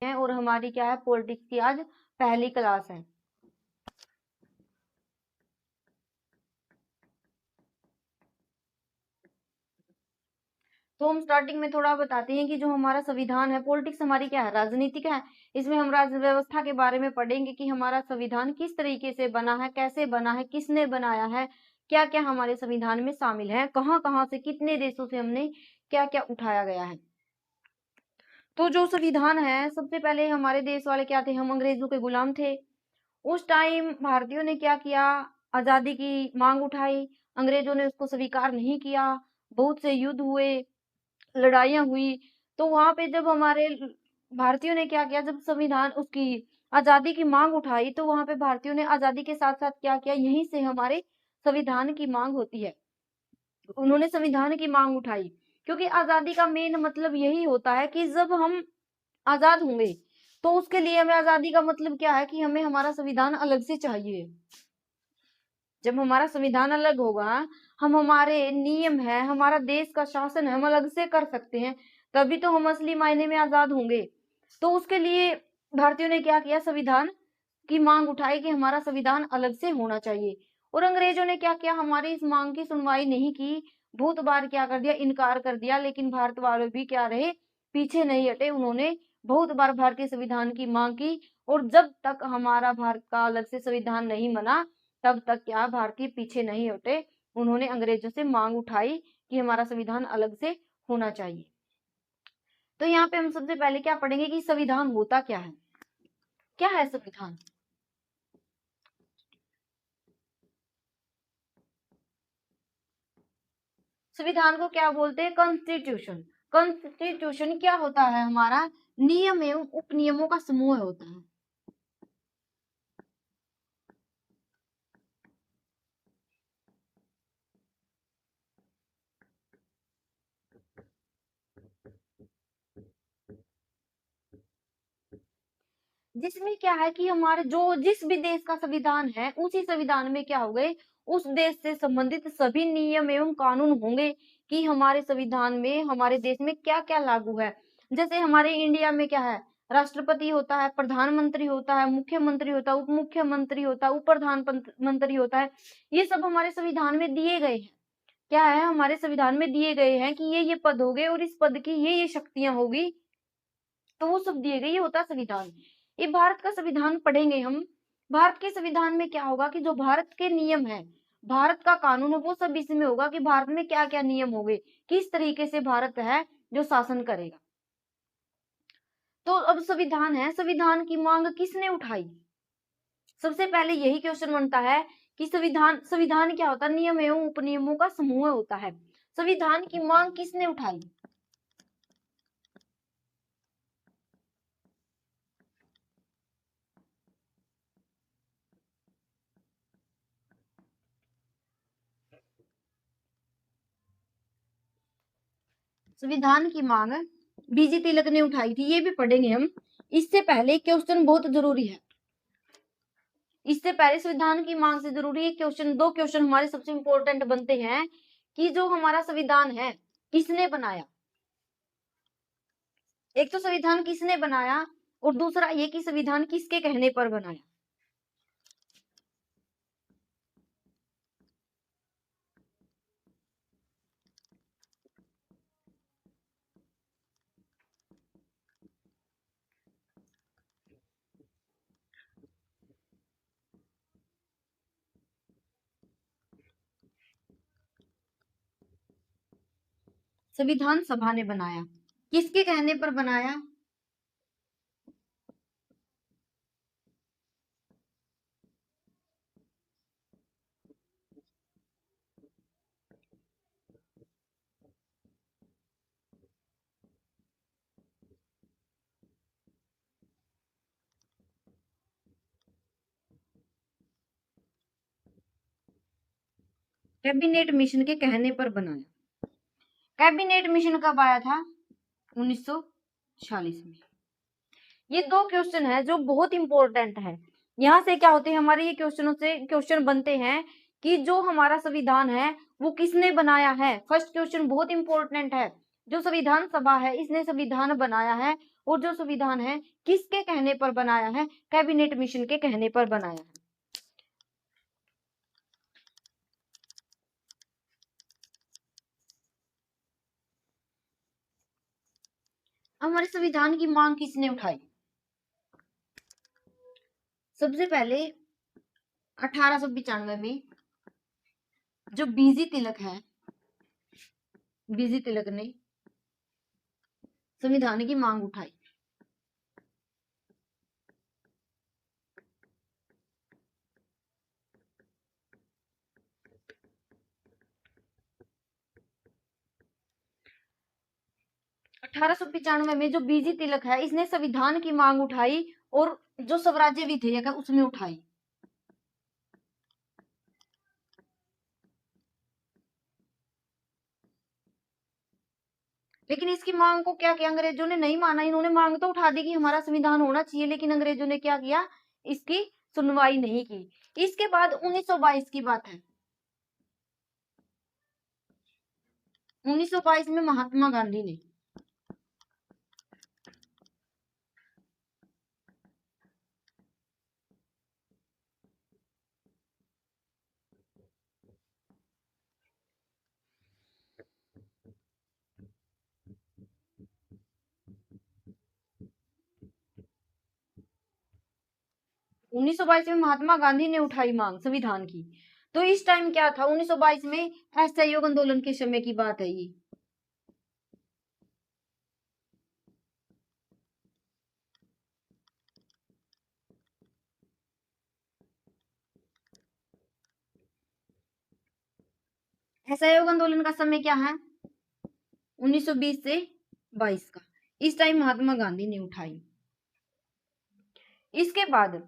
हैं और हमारी क्या है, पॉलिटिक्स की आज पहली क्लास है। तो हम स्टार्टिंग में थोड़ा बताते हैं कि जो हमारा संविधान है, पॉलिटिक्स हमारी क्या है, राजनीतिक है। इसमें हम राज्य व्यवस्था के बारे में पढ़ेंगे कि हमारा संविधान किस तरीके से बना है, कैसे बना है, किसने बनाया है, क्या क्या हमारे संविधान में शामिल है, कहाँ कहाँ से, कितने देशों से हमने क्या क्या उठाया गया है। तो जो संविधान है, सबसे पहले हमारे देश वाले क्या थे, हम अंग्रेजों के गुलाम थे। उस टाइम भारतीयों ने क्या किया, आजादी की मांग उठाई, अंग्रेजों ने उसको स्वीकार नहीं किया, बहुत से युद्ध हुए, लड़ाइयाँ हुई। तो वहां पे जब हमारे भारतीयों ने क्या किया, जब संविधान उसकी आजादी की मांग उठाई, तो वहां पे भारतीयों ने आजादी के साथ साथ क्या किया, यहीं से हमारे संविधान की मांग होती है, उन्होंने संविधान की मांग उठाई। क्योंकि आजादी का मेन मतलब यही होता है कि जब हम आजाद होंगे, तो उसके लिए हमें आजादी का मतलब क्या है कि हमें हमारा संविधान अलग से चाहिए। जब हमारा संविधान अलग होगा, हम हमारे नियम है, हमारा देश का शासन हम अलग से कर सकते हैं, तभी तो हम असली मायने में आजाद होंगे। तो उसके लिए भारतीयों ने क्या किया, संविधान की मांग उठाई कि हमारा संविधान अलग से होना चाहिए। और अंग्रेजों ने क्या किया, हमारी इस मांग की सुनवाई नहीं की, बहुत बार क्या कर दिया, इनकार कर दिया। लेकिन भारत वाले भी क्या रहे, पीछे नहीं हटे, उन्होंने बहुत बार भारतीय संविधान की मांग की। और जब तक हमारा भारत का अलग से संविधान नहीं बना, तब तक क्या भारतीय पीछे नहीं हटे, उन्होंने अंग्रेजों से मांग उठाई कि हमारा संविधान अलग से होना चाहिए। तो यहाँ पे हम सबसे पहले क्या पढ़ेंगे कि संविधान होता क्या है, क्या है संविधान। संविधान को क्या बोलते हैं, कॉन्स्टिट्यूशन। कॉन्स्टिट्यूशन क्या होता है, हमारा नियम एवं उपनियमों का समूह होता है। जिसमें क्या है कि हमारे जो जिस भी देश का संविधान है, उसी संविधान में क्या हो गए, उस देश से संबंधित सभी नियम एवं कानून होंगे कि हमारे संविधान में हमारे देश में क्या क्या लागू है। जैसे हमारे इंडिया में क्या है, राष्ट्रपति होता है, प्रधानमंत्री होता है, मुख्यमंत्री होता है, उप मुख्यमंत्री होता है, उप प्रधानमंत्री होता है। ये सब हमारे संविधान में दिए गए हैं। क्या है, हमारे संविधान में दिए गए हैं कि ये पद हो गए और इस पद की ये शक्तियां होगी, तो वो सब दिए गए, ये होता है संविधान। ये भारत का संविधान पढ़ेंगे हम। भारत के संविधान में क्या होगा कि जो भारत के नियम है, भारत का कानून है, वो सब इसमें होगा कि भारत में क्या क्या नियम होंगे, किस तरीके से भारत है जो शासन करेगा। तो अब संविधान है, संविधान की मांग किसने उठाई, सबसे पहले यही क्वेश्चन बनता है कि संविधान संविधान क्या होता है, नियम एवं उपनियमों का समूह होता है। संविधान की मांग किसने उठाई, संविधान की मांग बीजी तिलक ने उठाई थी, ये भी पढ़ेंगे हम। इससे पहले क्वेश्चन बहुत जरूरी है, इससे पहले संविधान की मांग से जरूरी है क्वेश्चन, दो क्वेश्चन हमारे सबसे इंपॉर्टेंट बनते हैं कि जो हमारा संविधान है किसने बनाया। एक तो संविधान किसने बनाया, और दूसरा ये कि संविधान किसके कहने पर बनाया। संविधान सभा ने बनाया, किसके कहने पर बनाया, कैबिनेट मिशन के कहने पर बनाया। कैबिनेट मिशन कब आया था, 1946 में। ये दो क्वेश्चन है जो बहुत इंपॉर्टेंट है। यहाँ से क्या होते हैं, हमारे ये क्वेश्चनों से क्वेश्चन बनते हैं कि जो हमारा संविधान है वो किसने बनाया है। फर्स्ट क्वेश्चन बहुत इंपॉर्टेंट है, जो संविधान सभा है इसने संविधान बनाया है, और जो संविधान है किसके कहने पर बनाया है? कैबिनेट मिशन के कहने पर बनाया है। हमारे संविधान की मांग किसने उठाई? सबसे पहले 1895 में जो बीजी तिलक है, बीजी तिलक ने संविधान की मांग उठाई। अठारह में जो बीजी तिलक है इसने संविधान की मांग उठाई और जो स्वराज्य विधेयक है उसमें उठाई। लेकिन इसकी मांग को क्या किया? अंग्रेजों ने नहीं माना। इन्होंने मांग तो उठा दी कि हमारा संविधान होना चाहिए, लेकिन अंग्रेजों ने क्या किया? इसकी सुनवाई नहीं की। इसके बाद 1922 की बात है। 1922 में महात्मा गांधी ने 1922 में महात्मा गांधी ने उठाई मांग संविधान की। तो इस टाइम क्या था? 1922 में असहयोग आंदोलन के समय की बात है ये। असहयोग आंदोलन का समय क्या है? 1920 से 22 का। इस टाइम महात्मा गांधी ने उठाई। इसके बाद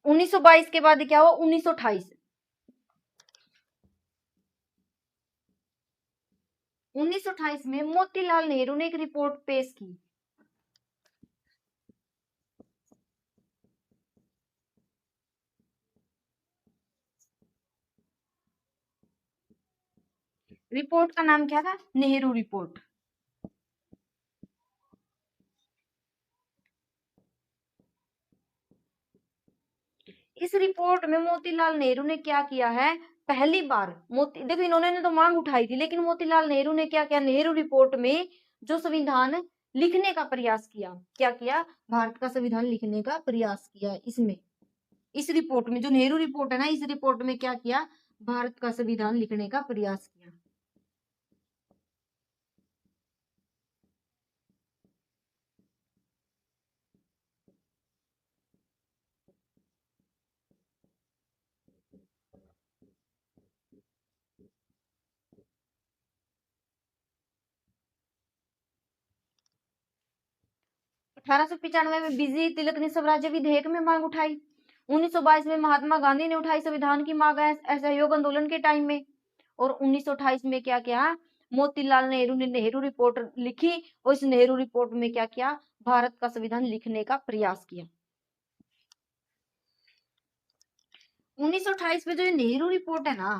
1922 के बाद क्या हुआ? 1928 में मोतीलाल नेहरू ने एक रिपोर्ट पेश की। रिपोर्ट का नाम क्या था? नेहरू रिपोर्ट। इस रिपोर्ट में मोतीलाल नेहरू ने क्या किया है? पहली बार देखो इन्होंने तो मांग उठाई थी, लेकिन मोतीलाल नेहरू ने क्या किया? नेहरू रिपोर्ट में जो संविधान लिखने का प्रयास किया। क्या किया? भारत का संविधान लिखने का प्रयास किया। इसमें इस रिपोर्ट में जो नेहरू रिपोर्ट है ना, इस रिपोर्ट में क्या किया? भारत का संविधान लिखने का प्रयास किया। अठारह में बीजी तिलक ने स्वराज्य विधेयक में मांग उठाई। 1922 में महात्मा गांधी ने उठाई संविधान की मांग असहयोग आंदोलन के टाइम में। और 1928 में क्या किया? मोतीलाल नेहरू ने नेहरू रिपोर्ट लिखी और इस नेहरू रिपोर्ट में क्या किया? भारत का संविधान लिखने का प्रयास किया। 1928 में जो नेहरू रिपोर्ट है ना,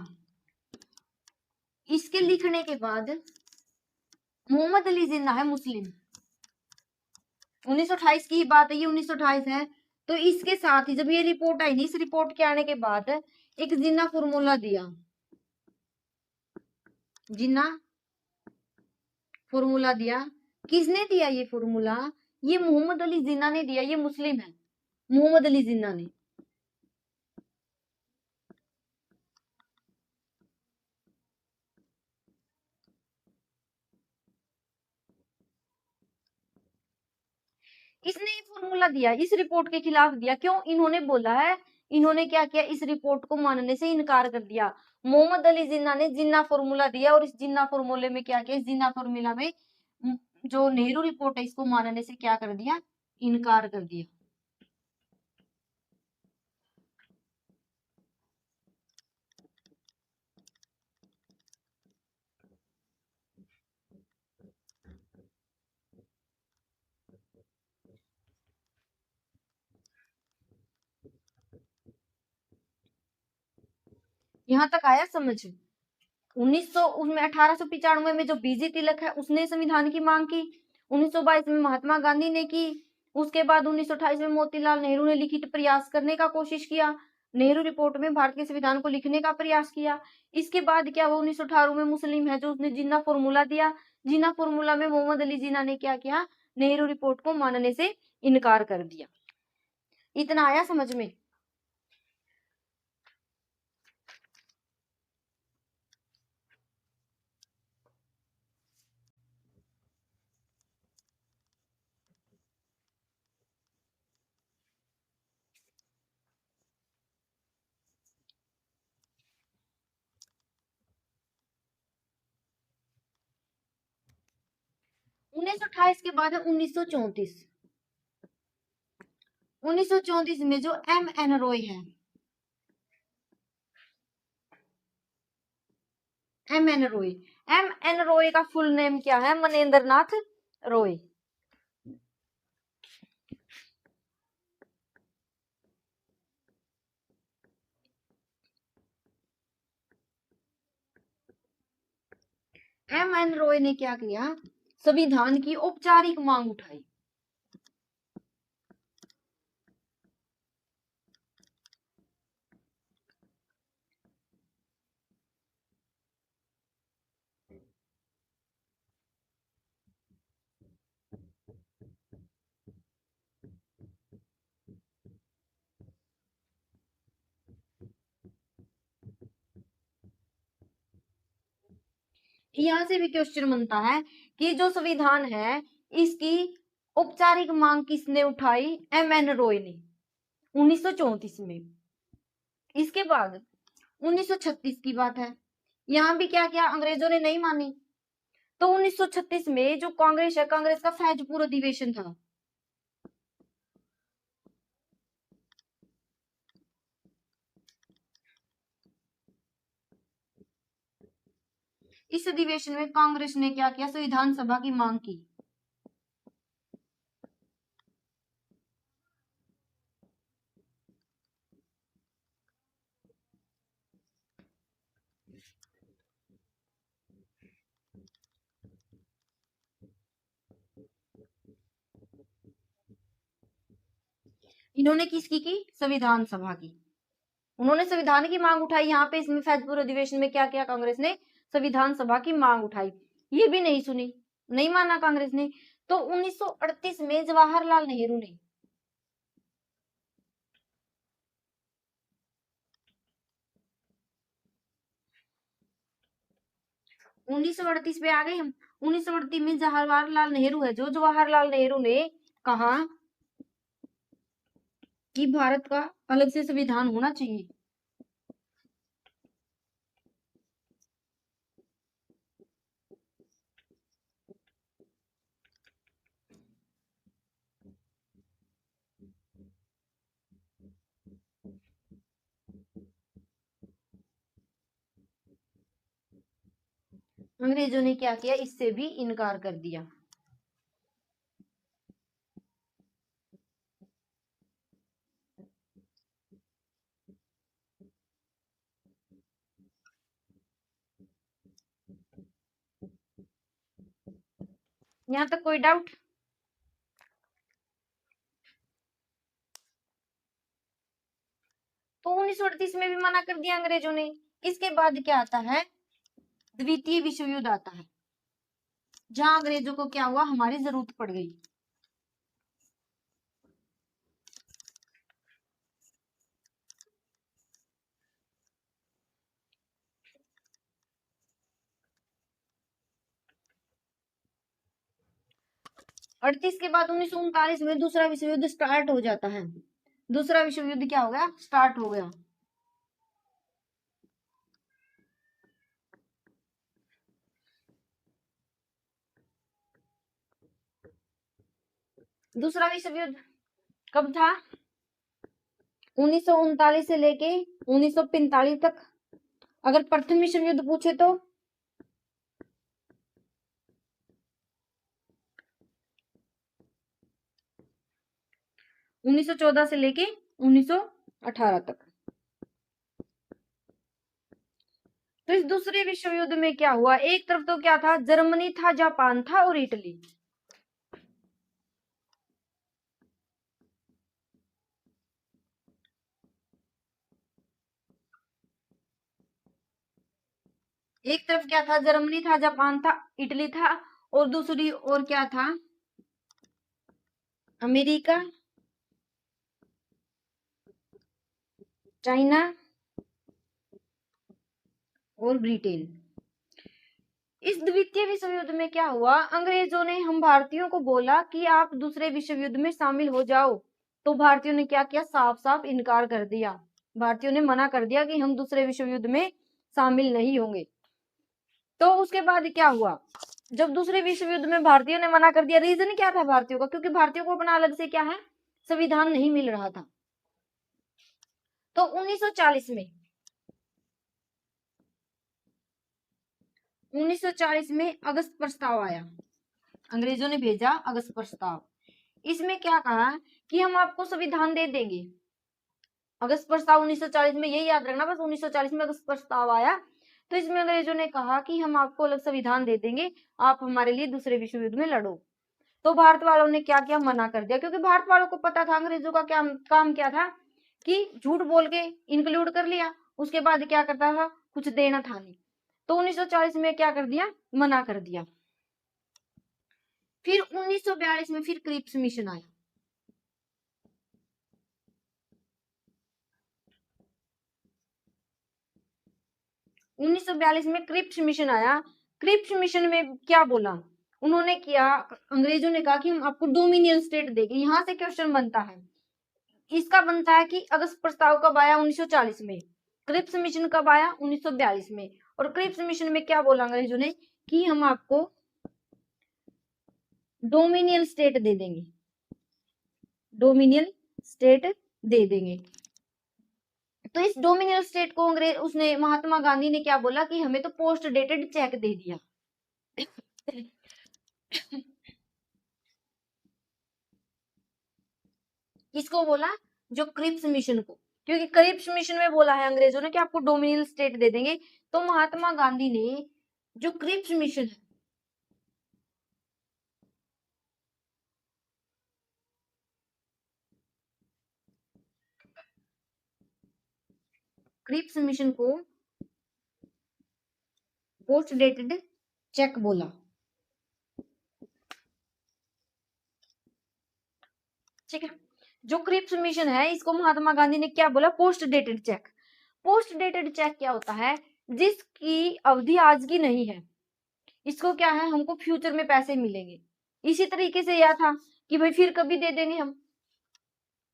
इसके लिखने के बाद मोहम्मद अली जिन्ना है मुस्लिम। 1928 की बात है, ये 1928 है। तो इसके साथ ही जब ये रिपोर्ट आई, इस रिपोर्ट के आने के बाद एक जिन्ना फॉर्मूला दिया। जिन्ना फॉर्मूला दिया। किसने दिया ये फॉर्मूला? ये मोहम्मद अली जिन्ना ने दिया। ये मुस्लिम है, मोहम्मद अली जिन्ना ने। इसने ये फॉर्मूला दिया, इस रिपोर्ट के खिलाफ दिया। क्यों? इन्होंने बोला है, इन्होंने क्या किया? इस रिपोर्ट को मानने से इनकार कर दिया। मोहम्मद अली जिन्ना ने जिन्ना फॉर्मूला दिया और इस जिन्ना फॉर्मूले में क्या किया? इस जिन्ना फॉर्मूला में जो नेहरू रिपोर्ट है इसको मानने से क्या कर दिया? इनकार कर दिया। यहां तक आया समझ? 1900 में 1895 में जो बीजी तिलक है उसने संविधान की मांग की। 1922 में महात्मा गांधी ने की। उसके बाद 1928 में मोतीलाल नेहरू ने लिखित प्रयास करने का कोशिश किया। नेहरू रिपोर्ट में भारत के संविधान को लिखने का प्रयास किया। इसके बाद क्या हुआ, 1918 में मुस्लिम है जो उसने जिन्ना फॉर्मूला दिया। जिन्ना फॉर्मूला में मोहम्मद अली जिन्ना ने क्या किया, नेहरू रिपोर्ट को मानने से इनकार कर दिया। इतना आया समझ में? 1928 के बाद है 1934। 1934 में जो M.N. रॉय है, M.N. रॉय, M.N. रॉय का फुल नेम क्या है? मनेंद्र नाथ रॉय। M.N. रॉय ने क्या किया, संविधान की औपचारिक मांग उठाई। यहां से भी क्वेश्चन बनता है कि जो संविधान है इसकी औपचारिक मांग किसने उठाई? M.N. रॉय ने 1934 में। इसके बाद 1936 की बात है, यहां भी क्या किया, अंग्रेजों ने नहीं मानी। तो 1936 में जो कांग्रेस है, कांग्रेस का फैजपुर अधिवेशन था। इस अधिवेशन में कांग्रेस ने क्या किया, संविधान सभा की मांग की। इन्होंने किसकी की? संविधान सभा की। उन्होंने संविधान की मांग उठाई। यहाँ पे इसमें फैजपुर अधिवेशन में क्या किया, कांग्रेस ने संविधान सभा की मांग उठाई। ये भी नहीं सुनी, नहीं माना कांग्रेस ने। तो 1938 में जवाहरलाल नेहरू ने 1938 पे आ गए हम। 1938 में जवाहरलाल नेहरू है जो जवाहरलाल नेहरू ने कहा कि भारत का अलग से संविधान होना चाहिए। अंग्रेजों ने क्या किया, इससे भी इनकार कर दिया। यहां तक कोई डाउट? तो 1938 में भी मना कर दिया अंग्रेजों ने। इसके बाद क्या आता है, द्वितीय विश्व युद्ध आता है, जहां अंग्रेजों को क्या हुआ, हमारी जरूरत पड़ गई। अड़तीस के बाद 1939 में दूसरा विश्व युद्ध स्टार्ट हो जाता है। दूसरा विश्व युद्ध क्या हो गया, स्टार्ट हो गया। दूसरा विश्व युद्ध कब था? 1939 से लेके 1945 तक। अगर प्रथम विश्व युद्ध पूछे तो 1914 से लेके 1918 तक। तो इस दूसरे विश्व युद्ध में क्या हुआ, एक तरफ तो क्या था, जर्मनी था, जापान था और इटली। एक तरफ क्या था, जर्मनी था, जापान था, इटली था, और दूसरी ओर क्या था, अमेरिका, चाइना और ब्रिटेन। इस द्वितीय विश्व युद्ध में क्या हुआ, अंग्रेजों ने हम भारतीयों को बोला कि आप दूसरे विश्व युद्ध में शामिल हो जाओ, तो भारतीयों ने क्या किया, साफ साफ इनकार कर दिया। भारतीयों ने मना कर दिया कि हम दूसरे विश्व युद्ध में शामिल नहीं होंगे। तो उसके बाद क्या हुआ, जब दूसरे विश्व युद्ध में भारतीयों ने मना कर दिया, रीजन क्या था भारतीयों का, क्योंकि भारतीयों को अपना अलग से क्या है, संविधान नहीं मिल रहा था। तो 1940 में 1940 में अगस्त प्रस्ताव आया, अंग्रेजों ने भेजा अगस्त प्रस्ताव। इसमें क्या कहा कि हम आपको संविधान दे देंगे। अगस्त प्रस्ताव 1940 में, यही याद रखना बस, 1940 में अगस्त प्रस्ताव आया। तो इसमें अंग्रेजों ने कहा कि हम आपको अलग संविधान दे देंगे, आप हमारे लिए दूसरे विश्व युद्ध में लड़ो। तो भारत वालों ने क्या किया, मना कर दिया, क्योंकि भारत वालों को पता था अंग्रेजों का क्या काम क्या था, कि झूठ बोल के इंक्लूड कर लिया, उसके बाद क्या करता था, कुछ देना था नहीं। तो 1940 में क्या कर दिया, मना कर दिया। फिर 1942 में फिर क्रिप्स मिशन आया। 1942 में क्रिप्स मिशन आया। क्रिप्स मिशन में क्या बोला उन्होंने, किया अंग्रेजों ने कहा कि हम आपको डोमिनियन स्टेट देंगे। यहां से क्वेश्चन बनता है, इसका बनता है कि अगस्त प्रस्ताव कब आया, 1940 में। क्रिप्स मिशन कब आया, 1942 में। और क्रिप्स मिशन में क्या बोला अंग्रेजों ने, कि हम आपको डोमिनियन स्टेट दे देंगे, डोमिनियन स्टेट दे देंगे। तो इस डोमिनियन स्टेट को अंग्रेज उसने महात्मा गांधी ने क्या बोला, कि हमें तो पोस्ट डेटेड चेक दे दिया। किसको बोला, जो क्रिप्स मिशन को, क्योंकि क्रिप्स मिशन में बोला है अंग्रेजों ने कि आपको डोमिनियन स्टेट दे देंगे। तो महात्मा गांधी ने जो क्रिप्स मिशन है, क्रिप्स मिशन को पोस्ट डेटेड चेक बोला। ठीक है, जो क्रिप्स मिशन है इसको महात्मा गांधी ने क्या बोला, post dated cheque. Post dated cheque क्या होता है, जिसकी अवधि आज की नहीं है, इसको क्या है, हमको फ्यूचर में पैसे मिलेंगे। इसी तरीके से यह था कि भाई फिर कभी दे देंगे हम,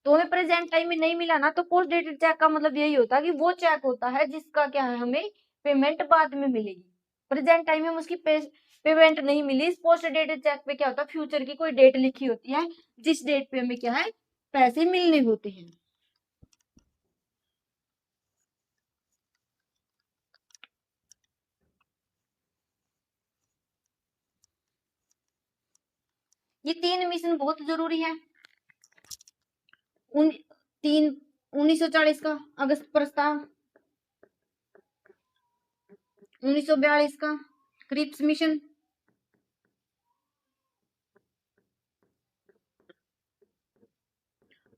तो हमें प्रेजेंट टाइम में नहीं मिला ना, तो पोस्ट डेटेड चेक का मतलब यही होता है कि वो चेक होता है जिसका क्या है, हमें पेमेंट बाद में मिलेगी। प्रेजेंट टाइम में उसकी पेमेंट नहीं मिली। इस पोस्ट डेटेड चेक पे क्या होता है, फ्यूचर की कोई डेट लिखी होती है, जिस डेट पे हमें क्या है, पैसे मिलने होते हैं। ये 3 मिशन बहुत जरूरी है। उन 1940 का अगस्त प्रस्ताव, 1942 का क्रिप्स मिशन,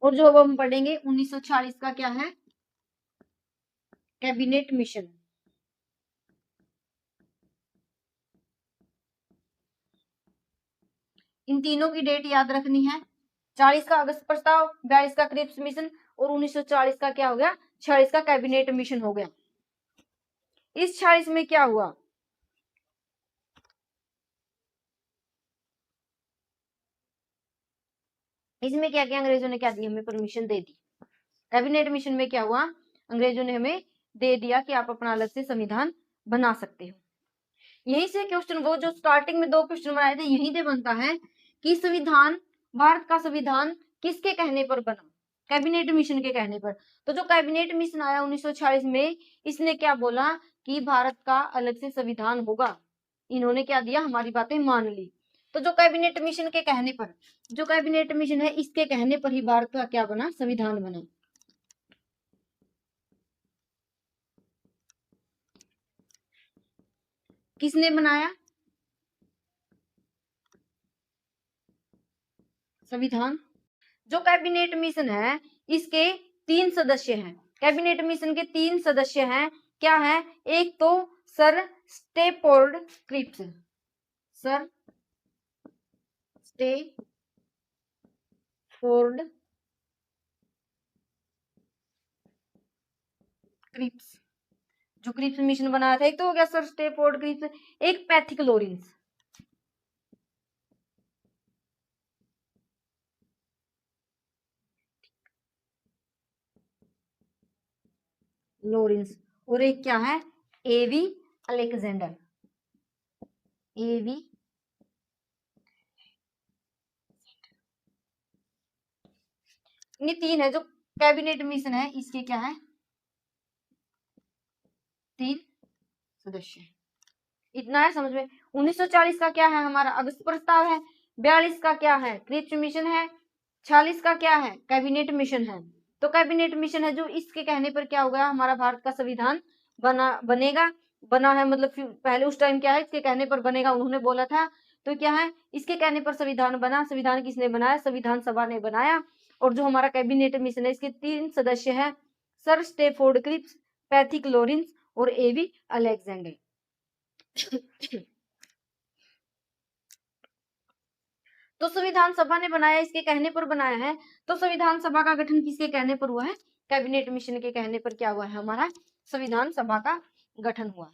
और जो अब हम पढ़ेंगे 1940 का क्या है, कैबिनेट मिशन। इन तीनों की डेट याद रखनी है। 40 का अगस्त प्रस्ताव, 42 का क्रिप्स मिशन, और 1940 का क्या हो गया, 46 का कैबिनेट मिशन हो गया। इस 46 में क्या हुआ, इसमें क्या किया अंग्रेजों ने, क्या दी, हमें परमिशन दे दी। कैबिनेट मिशन में क्या हुआ, अंग्रेजों ने हमें दे दिया कि आप अपना अलग से संविधान बना सकते हो। यहीं से क्वेश्चन, वो जो स्टार्टिंग में 2 क्वेश्चन बनाए थे, यहीं से बनता है कि संविधान, भारत का संविधान किसके कहने पर बना, कैबिनेट मिशन के कहने पर। तो जो कैबिनेट मिशन आया 1946 में, इसने क्या बोला कि भारत का अलग से संविधान होगा। इन्होंने क्या दिया, हमारी बातें मान ली। तो जो कैबिनेट मिशन के कहने पर, जो कैबिनेट मिशन है इसके कहने पर ही भारत का क्या बना, संविधान बना। किसने बनाया संविधान, जो कैबिनेट मिशन है इसके 3 सदस्य हैं। कैबिनेट मिशन के 3 सदस्य हैं, क्या है, एक तो sir Stafford Cripps, sir Stafford Cripps, जो क्रिप्स मिशन बनाया था। एक तो हो गया सर स्टेफोर्ड क्रिप्स, एक पैथिक लॉरेंस, लॉरेंस, और एक क्या है, एवी अलेक्जेंडर, एवी, ये तीन है जो कैबिनेट मिशन है, इसके क्या है, 3 सदस्य। इतना है समझ में। 1940 का क्या है हमारा, अगस्त प्रस्ताव है। 42 का क्या है, क्रिप्स मिशन है। 46 का क्या है, कैबिनेट मिशन है। तो कैबिनेट मिशन है जो इसके कहने पर क्या हो गया, हमारा भारत का संविधान बना है, मतलब पहले उस टाइम क्या है, इसके कहने पर बनेगा, उन्होंने बोला था। तो क्या है, इसके कहने पर संविधान बना। संविधान किसने बनाया, संविधान सभा ने बनाया। और जो हमारा कैबिनेट मिशन है, इसके 3 सदस्य है, sir Stafford Cripps, Pethick Lawrence और एवी अलेक्जेंडर। तो संविधान सभा ने बनाया, इसके कहने पर बनाया है। तो संविधान सभा का गठन किसके कहने पर हुआ है, कैबिनेट मिशन के कहने पर क्या हुआ है, हमारा संविधान सभा का गठन हुआ है।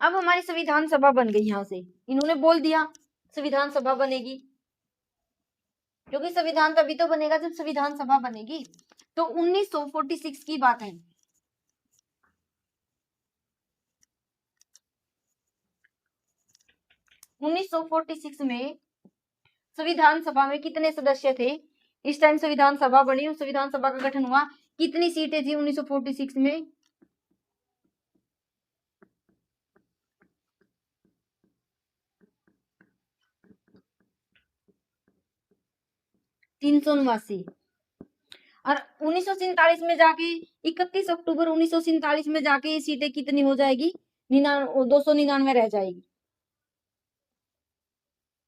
अब हमारी संविधान सभा बन गई, यहां से इन्होंने बोल दिया संविधान सभा बनेगी, क्योंकि संविधान तभी तो बनेगा जब संविधान सभा बनेगी। तो 1946 की बात है। 1946 में संविधान सभा में कितने सदस्य थे, इस टाइम संविधान सभा बनी, संविधान सभा का गठन हुआ, कितनी सीटें थी 1946 में, 379। और 1947 में जाके 31 अक्टूबर 1947 में जाके ये सीटें कितनी हो जाएगी, 299 रह जाएगी।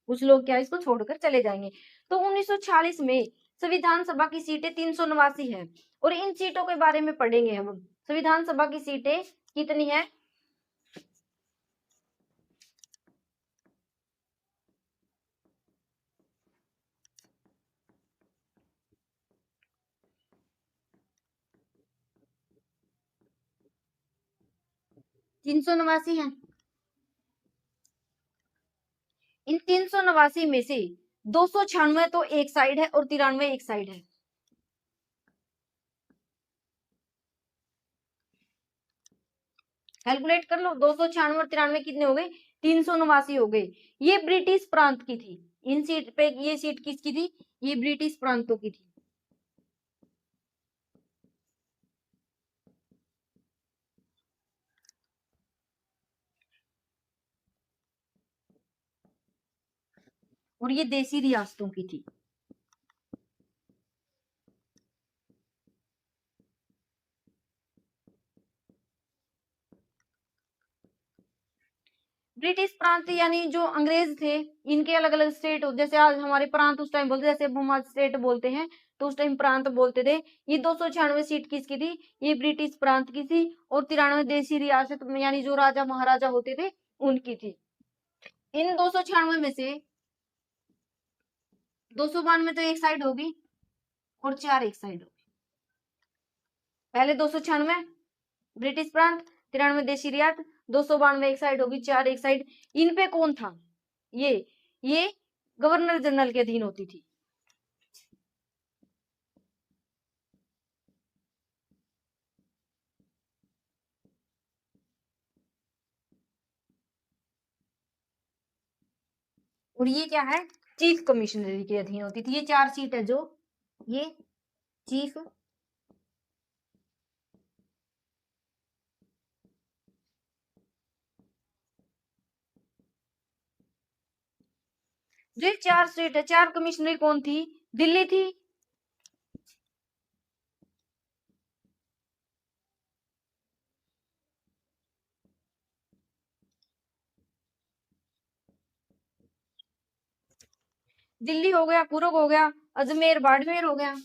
कुछ लोग क्या इसको छोड़कर चले जाएंगे। तो 1946 में संविधान सभा की सीटें 389 है। और इन सीटों के बारे में पढ़ेंगे हम। संविधान सभा की सीटें कितनी है, तीन सौ नवासी है। इन 389 में से 296 तो एक साइड है और 93 एक साइड है। कैलकुलेट कर लो, 296 और 93 कितने हो गए, 389 हो गए। ये ब्रिटिश प्रांत की थी, इन सीट पे, ये सीट किसकी थी, ये ब्रिटिश प्रांतों की थी। और ये देसी रियासतों की थी। ब्रिटिश प्रांत यानी जो अंग्रेज थे, इनके अलग अलग स्टेट, जैसे आज हमारे प्रांत उस टाइम बोलते, जैसे अब हम आज स्टेट बोलते हैं, तो उस टाइम प्रांत बोलते थे। ये 296 सीट किसकी थी, ये ब्रिटिश प्रांत की थी। और 93 देसी रियासत में, यानी जो राजा महाराजा होते थे उनकी थी। इन 296 में से 292 तो एक साइड होगी और 4 एक साइड होगी। पहले 296 ब्रिटिश प्रांत, 93 देशी रियासत, 292 एक साइड होगी, 4 एक साइड। इन पे कौन था, ये गवर्नर जनरल के अधीन होती थी। और ये क्या है, चीफ कमिश्नरी के अधीन होती थी। ये 4 सीट है जो, ये चीफ जो 4 सीट है, 4 कमिश्नरी कौन थी, दिल्ली थी, दिल्ली हो गया, कुर्ग हो गया, अजमेर बाड़मेर हो गया,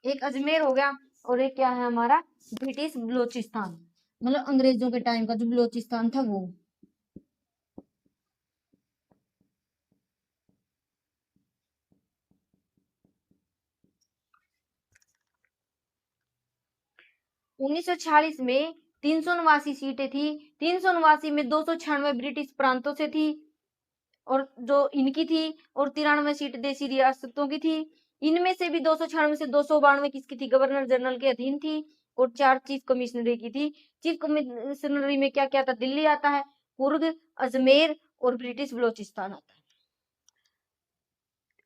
एक अजमेर हो गया, और एक क्या है हमारा ब्रिटिश बलूचिस्तान, मतलब अंग्रेजों के टाइम का जो बलूचिस्तान था वो। उन्नीस सौ 46 में 389 सीटें थी। 389 में 296 ब्रिटिश प्रांतों से थी और जो इनकी थी, और 93 सीट देशी रियासतों की थी। इनमें से भी 296 से 292 किसकी थी, गवर्नर जनरल के अधीन थी, और 4 चीफ कमिश्नरी की थी। चीफ कमिश्नरी में क्या क्या था, दिल्ली आता है, कुर्ग, अजमेर और ब्रिटिश बलोचिस्तान आता है।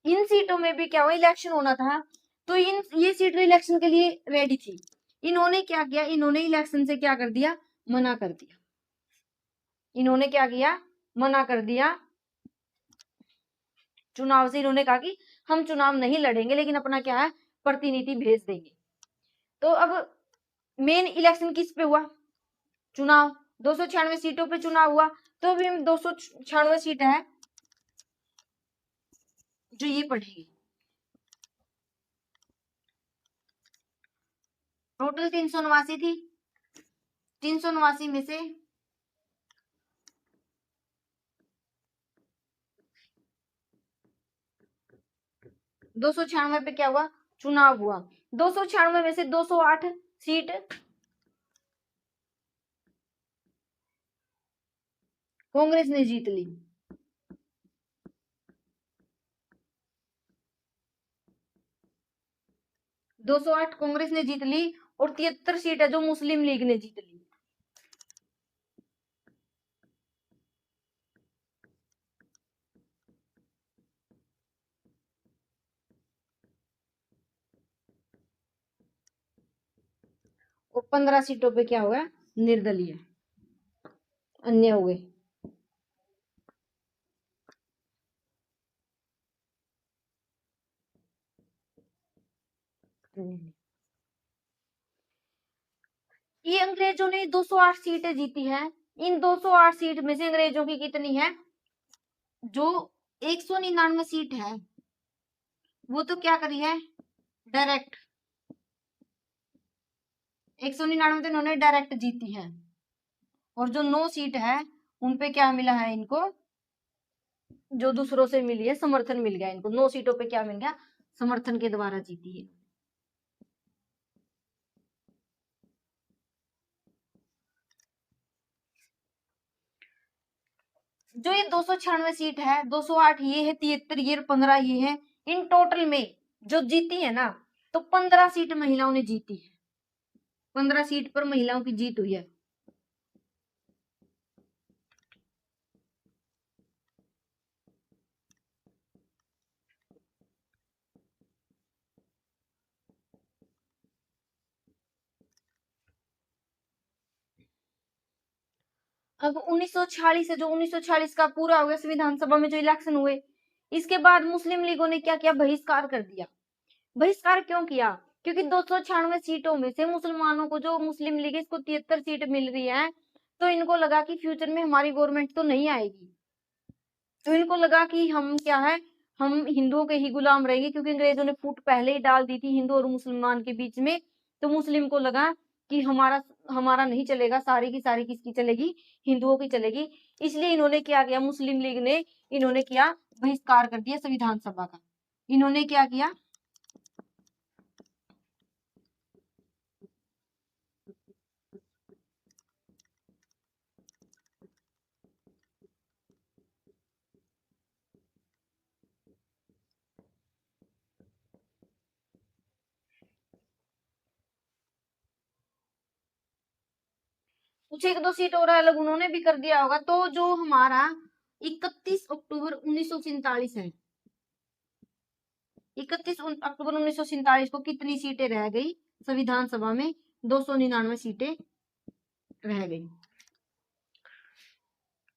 इन सीटों में भी क्या हुआ, इलेक्शन होना था, तो ये सीट इलेक्शन के लिए रेडी थी। इन्होंने क्या किया, इन्होंने इलेक्शन से क्या कर दिया, मना कर दिया। इन्होंने क्या किया, मना कर दिया चुनाव से। इन्होंने कहा कि हम चुनाव नहीं लड़ेंगे, लेकिन अपना क्या है, प्रतिनिधि भेज देंगे। तो अब मेन इलेक्शन किस पे हुआ, चुनाव 296 सीटों पे चुनाव हुआ। तो अभी 296 सीट है जो ये पढ़ेगी। टोटल 389 थी। 389 में से 296 पे क्या हुआ, चुनाव हुआ। 296 में से 208 सीट कांग्रेस ने जीत ली। 208 कांग्रेस ने जीत ली, और 73 सीट है जो मुस्लिम लीग ने जीत ली। और 15 सीटों पे क्या हुआ, निर्दलीय, अन्य हुए। ये अंग्रेजों ने 208 सीटें जीती हैं। इन 208 सीट में से अंग्रेजों की कितनी है, जो 199 सीट है वो तो क्या करी है, डायरेक्ट। 199 तो इन्होंने डायरेक्ट जीती है, और जो 9 सीट है उनपे क्या मिला है इनको, जो दूसरों से मिली है, समर्थन मिल गया इनको। 9 सीटों पे क्या मिल गया, समर्थन के द्वारा जीती है। जो ये 296 सीट है, 208 ये है, 73 ये, 15 ये है, इन टोटल में जो जीती है ना, तो 15 सीट महिलाओं ने जीती है। 15 सीट पर महिलाओं की जीत हुई है। अब 1946 से, जो 1946 का पूरा हो गया, संविधान सभा में जो इलेक्शन हुए, इसके बाद मुस्लिम लीगों ने क्या किया, बहिष्कार कर दिया। बहिष्कार क्यों किया, क्योंकि 296 सीटों में से मुसलमानों को, जो मुस्लिम लीग है, इसको 73 सीट मिल रही है, तो इनको लगा कि फ्यूचर में हमारी गवर्नमेंट तो नहीं आएगी। तो इनको लगा कि हम क्या है, हम हिंदुओं के ही गुलाम रहेंगे, क्योंकि अंग्रेजों ने फूट पहले ही डाल दी थी हिंदू और मुसलमान के बीच में। तो मुस्लिम को लगा कि हमारा हमारा नहीं चलेगा, सारी की सारी किसकी चलेगी, हिंदुओं की चलेगी। इसलिए इन्होंने क्या किया, मुस्लिम लीग ने इन्होंने किया, बहिष्कार कर दिया संविधान सभा का। इन्होंने क्या किया, कुछ एक दो सीट और अलग उन्होंने भी कर दिया होगा। तो जो हमारा 31 अक्टूबर 1947 है, 31 अक्टूबर 1947 को कितनी सीटें रह गई संविधान सभा में, 299 सीटें रह गई।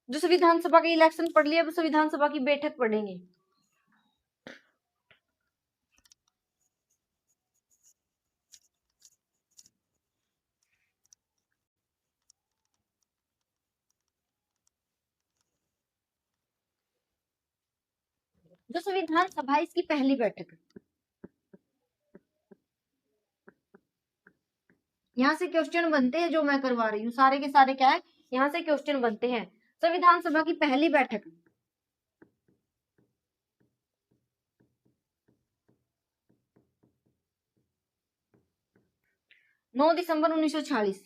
जो संविधान सभा के इलेक्शन पढ़ लिया, अब संविधान सभा की बैठक पढ़ेंगे। जो संविधान सभा, इसकी पहली बैठक, यहाँ से क्वेश्चन बनते हैं जो मैं करवा रही हूँ, सारे के सारे क्या है, यहाँ से क्वेश्चन बनते हैं। संविधान सभा की पहली बैठक 9 दिसंबर 1946।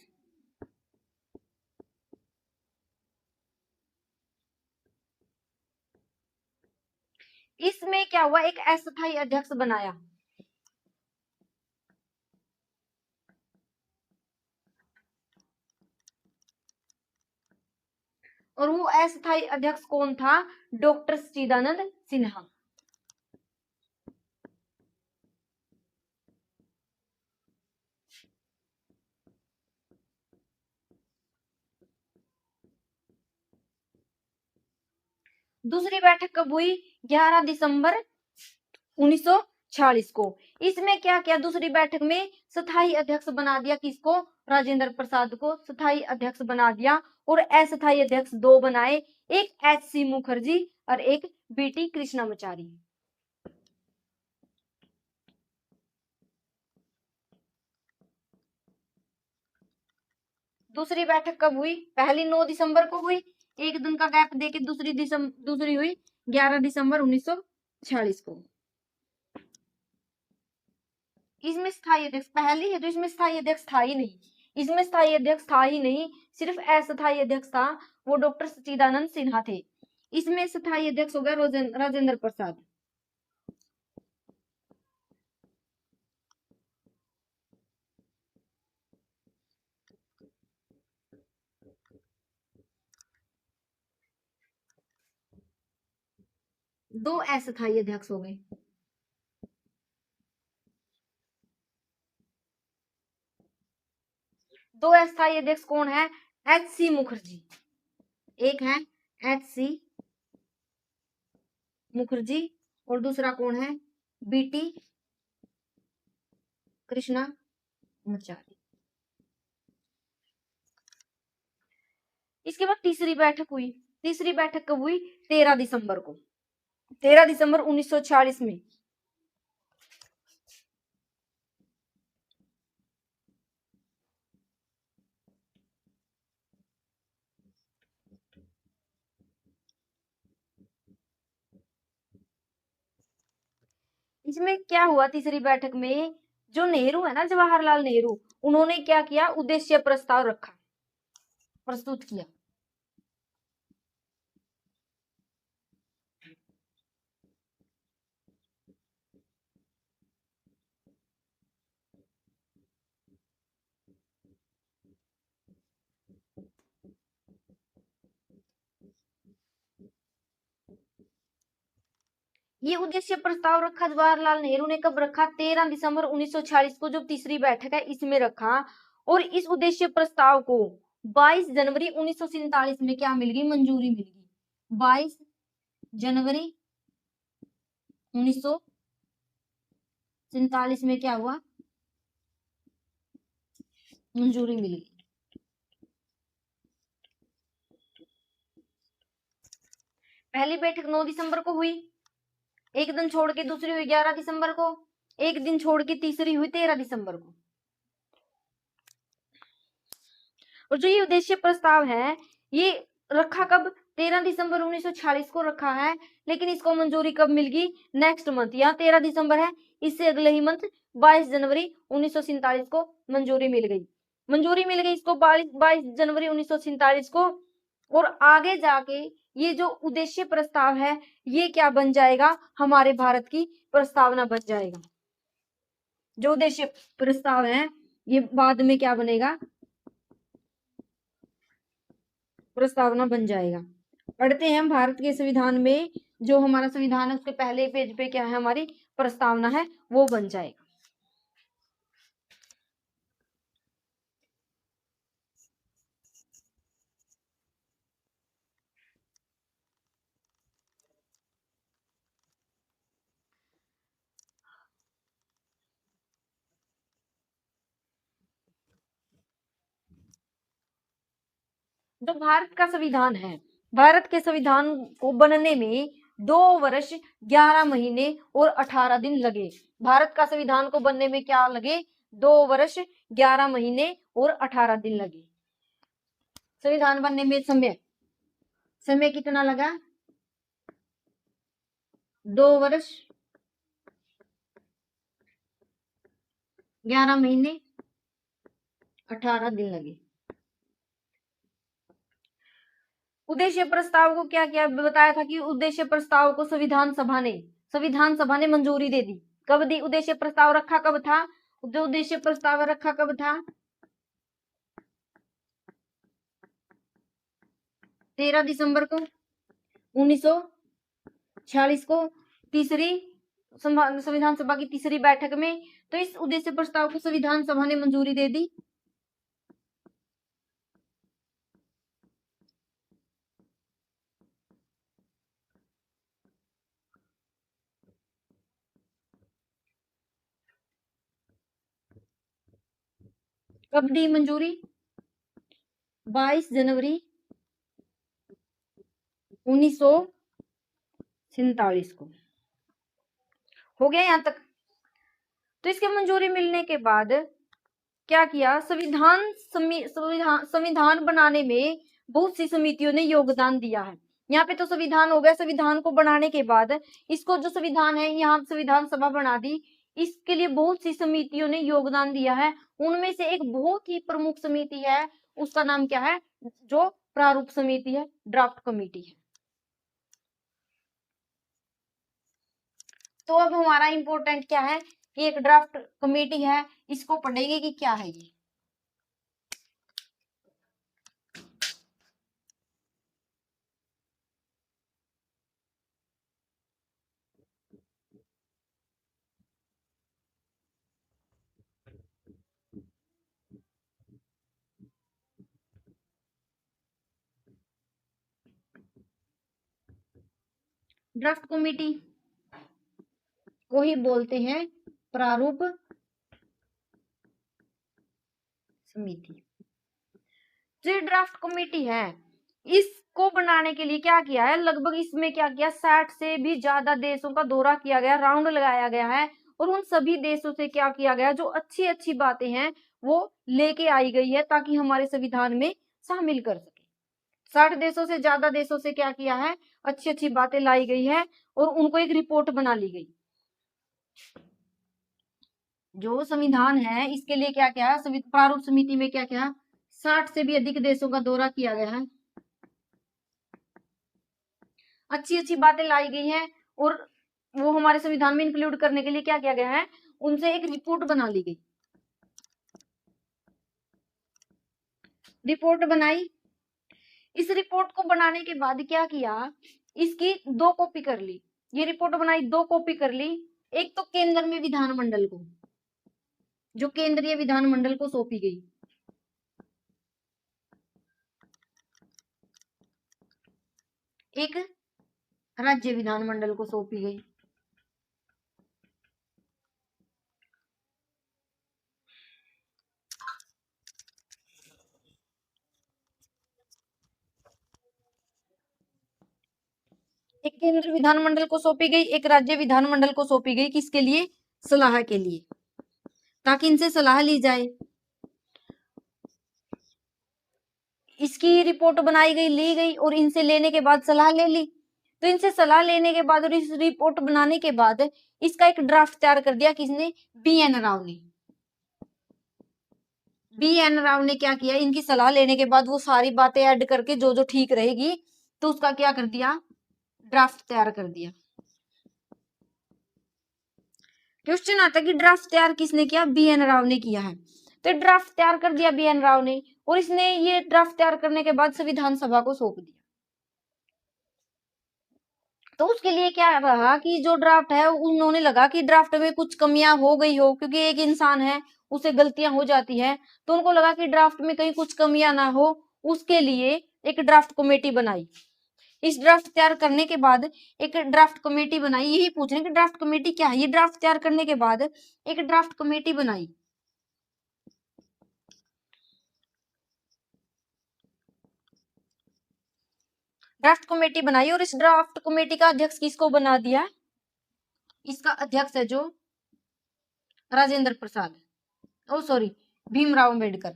इसमें क्या हुआ, एक अस्थायी अध्यक्ष बनाया। और वो अस्थायी अध्यक्ष कौन था, डॉक्टर सच्चिदानंद सिन्हा। दूसरी बैठक कब हुई, 11 दिसंबर 1946 को। इसमें क्या किया, दूसरी बैठक में स्थायी अध्यक्ष बना दिया, किसको, राजेंद्र प्रसाद को स्थायी अध्यक्ष बना दिया। और अस्थायी अध्यक्ष दो बनाए, एक एच.सी. मुखर्जी और एक बी.टी. कृष्णामाचारी। दूसरी बैठक कब हुई, पहली 9 दिसंबर को हुई, एक दिन का गैप देके दूसरी हुई 11 दिसंबर 1946 को। इसमें स्थायी अध्यक्ष पहली है, तो इसमें स्थायी अध्यक्ष था ही नहीं, इसमें स्थायी अध्यक्ष था ही नहीं, सिर्फ अस्थायी अध्यक्ष था, वो डॉक्टर सच्चिदानंद सिन्हा थे। इसमें स्थायी अध्यक्ष हो गया राजेंद्र प्रसाद। दो अस्थायी अध्यक्ष हो गए। दो अस्थायी अध्यक्ष कौन है, एच.सी. मुखर्जी, एक है एच.सी. मुखर्जी और दूसरा कौन है, बी.टी. कृष्णामाचारी। इसके बाद तीसरी बैठक हुई, तीसरी बैठक कब हुई, 13 दिसंबर को, 13 दिसंबर 1946 में। इसमें क्या हुआ, तीसरी बैठक में जो नेहरू है ना, जवाहरलाल नेहरू, उन्होंने क्या किया, उद्देश्य प्रस्ताव रखा, प्रस्तुत किया। ये उद्देश्य प्रस्ताव रखा जवाहरलाल नेहरू ने, कब रखा, 13 दिसंबर 1946 को, जो तीसरी बैठक है इसमें रखा। और इस उद्देश्य प्रस्ताव को 22 जनवरी 1947 में क्या मिल गई, मंजूरी मिल गई। 22 जनवरी 1947 में क्या हुआ, मंजूरी मिल गई। पहली बैठक 9 दिसंबर को हुई, एक दिन छोड़ के दूसरी हुई 11 दिसंबर को, एक दिन छोड़ के तीसरी हुई 13 दिसंबर को। और जो ये उद्देश्य प्रस्ताव है, ये रखा कब, 13 दिसंबर 1946 को रखा है, लेकिन इसको मंजूरी कब मिल गई, नेक्स्ट मंथ, यहाँ 13 दिसंबर है, इससे अगले ही मंथ 22 जनवरी 1947 को मंजूरी मिल गई। मंजूरी मिल गई इसको 22 जनवरी 1947 को। और आगे जाके ये जो उद्देश्य प्रस्ताव है, ये क्या बन जाएगा, हमारे भारत की प्रस्तावना बन जाएगा। जो उद्देश्य प्रस्ताव है ये बाद में क्या बनेगा, प्रस्तावना बन जाएगा। पढ़ते हैं हम भारत के संविधान में, जो हमारा संविधान है उसके पहले पेज पे क्या है, हमारी प्रस्तावना है, वो बन जाएगा। जो भारत का संविधान है, भारत के संविधान को बनने में 2 वर्ष 11 महीने और 18 दिन लगे। भारत का संविधान को बनने में क्या लगे, 2 वर्ष 11 महीने और 18 दिन लगे। संविधान बनने में समय कितना लगा? 2 वर्ष 11 महीने 18 दिन लगे। उद्देश्य प्रस्ताव को क्या क्या बताया था कि उद्देश्य प्रस्ताव को संविधान सभा ने मंजूरी दे दी। कब दी? उद्देश्य प्रस्ताव रखा कब था? जो उद्देश्य प्रस्ताव रखा कब था? 13 दिसंबर को 1946 को, तीसरी संविधान सभा की तीसरी बैठक में। तो इस उद्देश्य प्रस्ताव को संविधान सभा ने मंजूरी दे दी। कब दी मंजूरी? 22 जनवरी 1947 को। हो गया यहां तक? तो इसके मंजूरी मिलने के बाद क्या किया? संविधान बनाने में बहुत सी समितियों ने योगदान दिया है। यहाँ पे तो संविधान हो गया। संविधान को बनाने के बाद इसको जो संविधान है, यहाँ संविधान सभा बना दी। इसके लिए बहुत सी समितियों ने योगदान दिया है। उनमें से एक बहुत ही प्रमुख समिति है, उसका नाम क्या है? जो प्रारूप समिति है, ड्राफ्ट कमेटी है। तो अब हमारा इंपॉर्टेंट क्या है कि एक ड्राफ्ट कमेटी है, इसको पढ़ेंगे कि क्या है ये। ड्राफ्ट कमेटी को ही बोलते हैं प्रारूप समिति। जो ड्राफ्ट कमेटी है, इसको बनाने के लिए क्या किया है? लगभग इसमें क्या किया? 60 से भी ज्यादा देशों का दौरा किया गया, राउंड लगाया गया है। और उन सभी देशों से क्या किया गया? जो अच्छी अच्छी बातें हैं वो लेके आई गई है, ताकि हमारे संविधान में शामिल कर सके। 60 देशों से ज्यादा देशों से क्या किया है? अच्छी अच्छी बातें लाई गई है और उनको एक रिपोर्ट बना ली गई। जो संविधान है इसके लिए क्या क्या? प्रारूप समिति में क्या क्या? 60 से भी अधिक देशों का दौरा किया गया है, अच्छी अच्छी बातें लाई गई हैं और वो हमारे संविधान में इंक्लूड करने के लिए क्या किया गया है? उनसे एक रिपोर्ट बना ली गई। रिपोर्ट बनाई। इस रिपोर्ट को बनाने के बाद क्या किया? इसकी 2 कॉपी कर ली। ये रिपोर्ट बनाई, 2 कॉपी कर ली। एक तो केंद्र में विधानमंडल को, जो केंद्रीय विधानमंडल को सौंपी गई। एक राज्य विधानमंडल को सौंपी गई। एक केंद्र विधानमंडल को सौंपी गई, एक राज्य विधानमंडल को सौंपी गई। किसके लिए? सलाह के लिए, ताकि इनसे सलाह ली जाए। इसकी रिपोर्ट बनाई गई, ली गई और इनसे लेने के बाद सलाह ले ली। तो इनसे सलाह लेने के बाद और इस रिपोर्ट बनाने के बाद इसका एक ड्राफ्ट तैयार कर दिया। किसने? बी.एन. राव ने। बी.एन. राव ने क्या किया? इनकी सलाह लेने के बाद वो सारी बातें ऐड करके जो जो ठीक रहेगी तो उसका क्या कर दिया? ड्राफ्ट तैयार कर दिया। क्वेश्चन आता है कि ड्राफ्ट तैयार किसने किया? बी.एन. राव ने किया है। तो ड्राफ्ट तैयार कर दिया बी.एन. राव ने और इसने ये ड्राफ्ट तैयार करने के बाद संविधान सभा को सौंप दिया। तो उसके लिए क्या रहा कि जो ड्राफ्ट है उन्होंने लगा कि ड्राफ्ट में कुछ कमियां हो गई हो, क्योंकि एक इंसान है उसे गलतियां हो जाती है। तो उनको लगा कि ड्राफ्ट में कहीं कुछ कमियां ना हो, उसके लिए एक ड्राफ्ट कमेटी बनाई। इस ड्राफ्ट तैयार करने के बाद एक ड्राफ्ट कमेटी बनाई। यही पूछ रहे हैं कि ड्राफ्ट कमेटी क्या है। ये ड्राफ्ट तैयार करने के बाद एक ड्राफ्ट कमेटी बनाई। ड्राफ्ट कमेटी बनाई और इस ड्राफ्ट कमेटी का अध्यक्ष किसको बना दिया? इसका अध्यक्ष है जो राजेंद्र प्रसाद। ओ सॉरी, भीमराव अंबेडकर।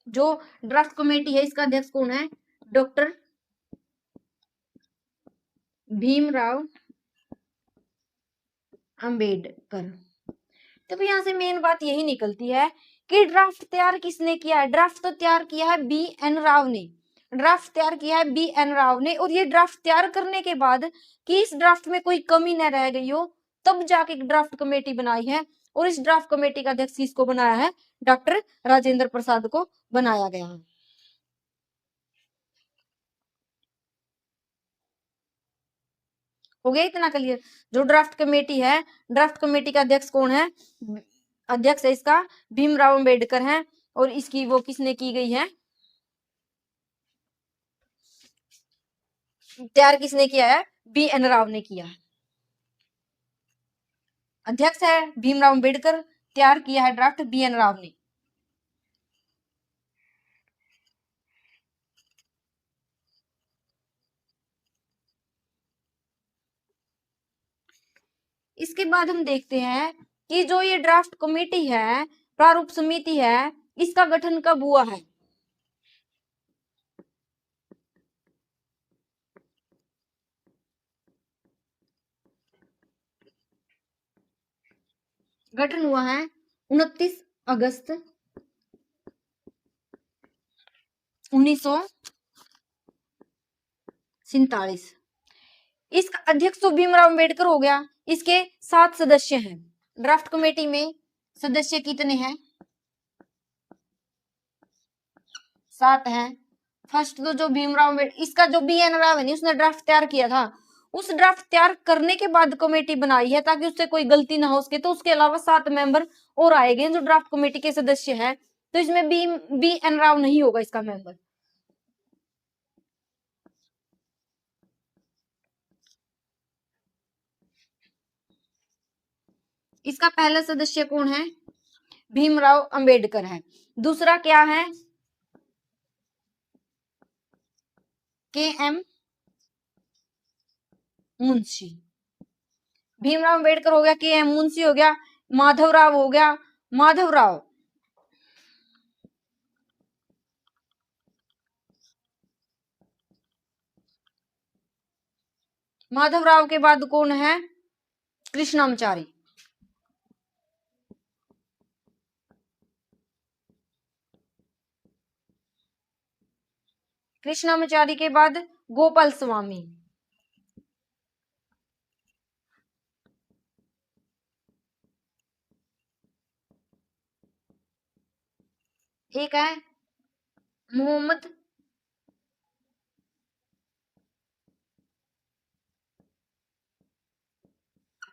जो ड्राफ्ट कमेटी है इसका अध्यक्ष कौन है? डॉक्टर भीमराव अंबेडकर। तो भी यहाँ से मेन बात यही निकलती है कि ड्राफ्ट तैयार किसने किया है? ड्राफ्ट तो तैयार किया है बी एन राव ने। ड्राफ्ट तैयार किया है बी एन राव ने, और ये ड्राफ्ट तैयार करने के बाद कि इस ड्राफ्ट में कोई कमी न रह गई हो, तब जाके ड्राफ्ट कमेटी बनाई है, और इस ड्राफ्ट कमेटी का अध्यक्ष किसको बनाया है? डॉक्टर राजेंद्र प्रसाद को बनाया गया है। हो गया इतना क्लियर? जो ड्राफ्ट कमेटी है, ड्राफ्ट कमेटी का अध्यक्ष कौन है? अध्यक्ष है इसका भीमराव अंबेडकर है, और इसकी वो किसने की गई है? तैयार किसने किया है? बी एन राव ने किया है। अध्यक्ष है भीमराव अंबेडकर, तैयार किया है ड्राफ्ट बी एन राव ने। इसके बाद हम देखते हैं कि जो ये ड्राफ्ट कमेटी है, प्रारूप समिति है, इसका गठन कब हुआ है? गठन हुआ है 29 अगस्त 1947। इसका अध्यक्ष तो भीमराव अंबेडकर हो गया। इसके 7 सदस्य हैं। ड्राफ्ट कमेटी में सदस्य कितने हैं? 7 हैं। फर्स्ट तो जो भीमराव अंबेडकर, इसका जो बी एन राव है उसने ड्राफ्ट तैयार किया था, उस ड्राफ्ट तैयार करने के बाद कमेटी बनाई है ताकि उससे कोई गलती ना हो सके। तो उसके अलावा 7 मेंबर और आएंगे जो ड्राफ्ट कमेटी के सदस्य हैं। तो इसमें बी एन राव नहीं होगा इसका मेंबर। इसका पहला सदस्य कौन है? भीमराव अंबेडकर है। दूसरा क्या है? के एम मुंशी। भीमराव अंबेडकर हो गया, के एम मुंशी हो गया, माधवराव हो गया। माधवराव माधवराव के बाद कौन है? कृष्णामचारी। कृष्णामचारी के बाद गोपाल स्वामी। एक है मोहम्मद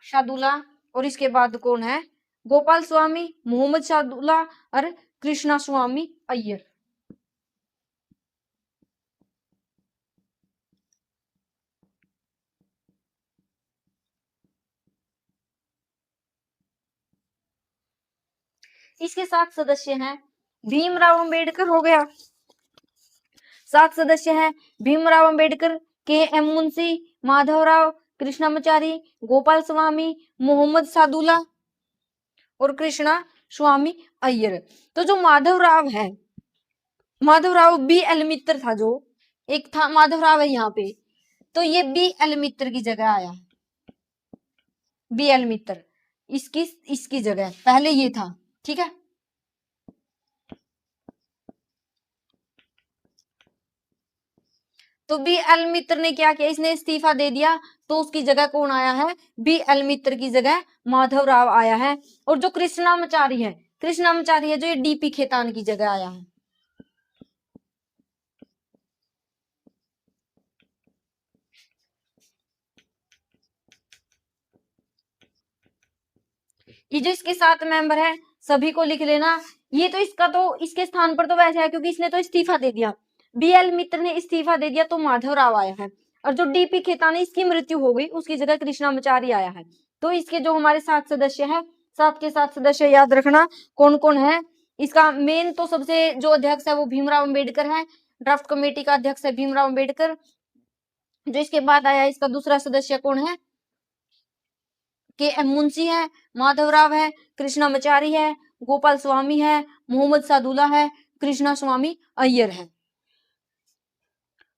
शादुल्ला, और इसके बाद कौन है? गोपाल स्वामी, मोहम्मद शादुल्ला और कृष्णा स्वामी अय्यर। इसके 7 सदस्य हैं। भीमराव अंबेडकर हो गया, 7 सदस्य हैं। भीमराव अंबेडकर, के एम मुंशी, माधवराव, कृष्णामचारी, गोपाल स्वामी, मोहम्मद सादुल्ला और कृष्णा स्वामी अय्यर। तो जो माधवराव है, माधवराव बी एल मित्र था, जो एक था माधवराव है यहाँ पे, तो ये बी एल मित्र की जगह आया। बी एल मित्र इसकी जगह पहले ये था। ठीक है, तो बी एल मित्र ने क्या किया? इसने इस्तीफा दे दिया, तो उसकी जगह कौन आया है? बी एल मित्र की जगह माधवराव आया है। और जो कृष्णामचारी है, कृष्णामचारी है जो ये डीपी खेतान की जगह आया है। ये जो इसके 7 मेंबर है सभी को लिख लेना। ये तो इसका तो इसके स्थान पर तो वैसे है क्योंकि इसने तो इस्तीफा दे दिया। बी एल मित्र ने इस्तीफा दे दिया तो माधवराव आया है, और जो डीपी खेतान है इसकी मृत्यु हो गई, उसकी जगह कृष्णामचारी आया है। तो इसके जो हमारे 7 सदस्य हैं, 7 के 7 सदस्य याद रखना कौन कौन है। इसका मेन तो सबसे जो अध्यक्ष है वो भीमराव अंबेडकर है। ड्राफ्ट कमेटी का अध्यक्ष है भीमराव अंबेडकर। जो इसके बाद आया इसका दूसरा सदस्य कौन है? के.एम. मुंशी है, माधवराव है, कृष्णामाचारी है, गोपाल स्वामी है, मोहम्मद सादुल्ला है, कृष्णा स्वामी अय्यर है।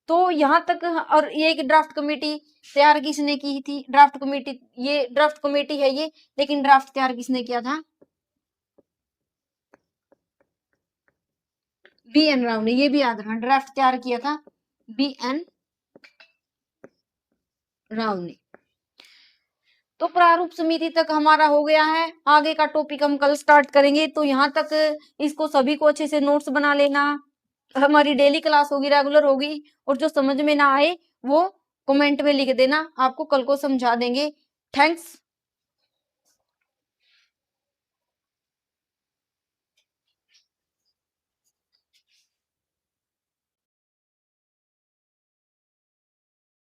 तो यहाँ तक और ये एक ड्राफ्ट कमेटी तैयार किसने की थी? ड्राफ्ट कमेटी, ये ड्राफ्ट कमेटी है ये, लेकिन ड्राफ्ट तैयार किसने किया था? बी.एन. राव ने। ये भी याद रखना, ड्राफ्ट तैयार किया था बी.एन. राव ने। तो प्रारूप समिति तक हमारा हो गया है, आगे का टॉपिक हम कल स्टार्ट करेंगे। तो यहाँ तक इसको सभी को अच्छे से नोट्स बना लेना। हमारी डेली क्लास होगी, रेगुलर होगी, और जो समझ में ना आए वो कमेंट में लिख देना, आपको कल को समझा देंगे। थैंक्स।